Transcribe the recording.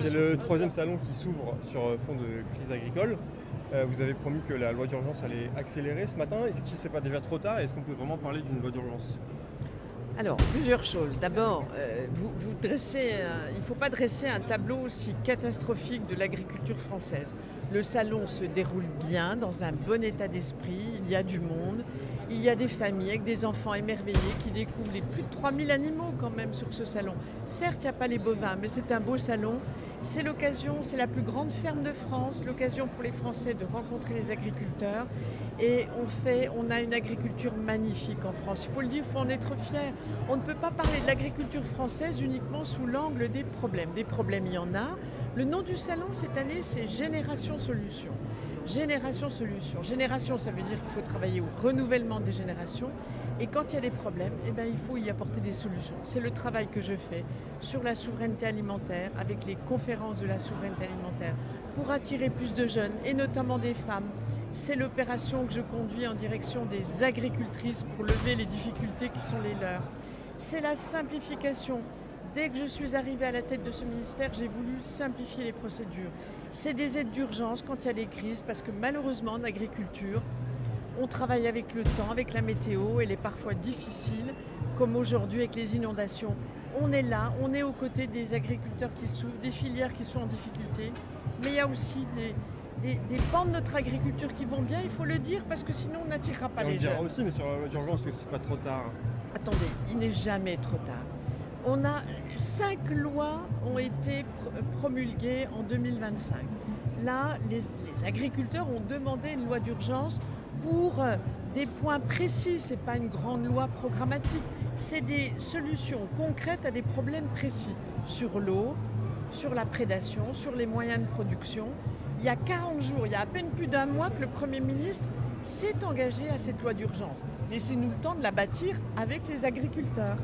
C'est le troisième salon qui s'ouvre sur fond de crise agricole. Vous avez promis que la loi d'urgence allait accélérer ce matin. Est-ce que c'est pas déjà trop tard? Est-ce qu'on peut vraiment parler d'une loi d'urgence? Alors, plusieurs choses. D'abord, il ne faut pas dresser un tableau aussi catastrophique de l'agriculture française. Le salon se déroule bien, dans un bon état d'esprit, il y a du monde, il y a des familles avec des enfants émerveillés qui découvrent les plus de 3000 animaux quand même sur ce salon. Certes, il n'y a pas les bovins, mais c'est un beau salon. C'est l'occasion, c'est la plus grande ferme de France, l'occasion pour les Français de rencontrer les agriculteurs. Et on a une agriculture magnifique en France. Il faut le dire, il faut en être fier. On ne peut pas parler de l'agriculture française uniquement sous l'angle des problèmes. Des problèmes, il y en a. Le nom du salon cette année, c'est Génération Solutions. Génération Solutions. Génération, ça veut dire qu'il faut travailler au renouvellement des générations. Et quand il y a des problèmes, il faut y apporter des solutions. C'est le travail que je fais sur la souveraineté alimentaire, avec les conférences de la souveraineté alimentaire, pour attirer plus de jeunes, et notamment des femmes. C'est l'opération que je conduis en direction des agricultrices pour lever les difficultés qui sont les leurs. C'est la simplification. Dès que je suis arrivée à la tête de ce ministère, j'ai voulu simplifier les procédures. C'est des aides d'urgence quand il y a des crises, parce que malheureusement, en agriculture, on travaille avec le temps, avec la météo, elle est parfois difficile, comme aujourd'hui avec les inondations. On est là, on est aux côtés des agriculteurs qui souffrent, des filières qui sont en difficulté, mais il y a aussi des pans de notre agriculture qui vont bien, il faut le dire, parce que sinon on n'attirera pas Et on les le dira jeunes. aussi, mais sur la loi d'urgence, c'est pas trop tard. Attendez, il n'est jamais trop tard. 5 lois ont été promulguées en 2025. Là, les agriculteurs ont demandé une loi d'urgence pour des points précis. Ce n'est pas une grande loi programmatique. C'est des solutions concrètes à des problèmes précis. Sur l'eau, sur la prédation, sur les moyens de production. Il y a 40 jours, il y a à peine plus d'un mois que le Premier ministre s'est engagé à cette loi d'urgence. Laissez-nous le temps de la bâtir avec les agriculteurs.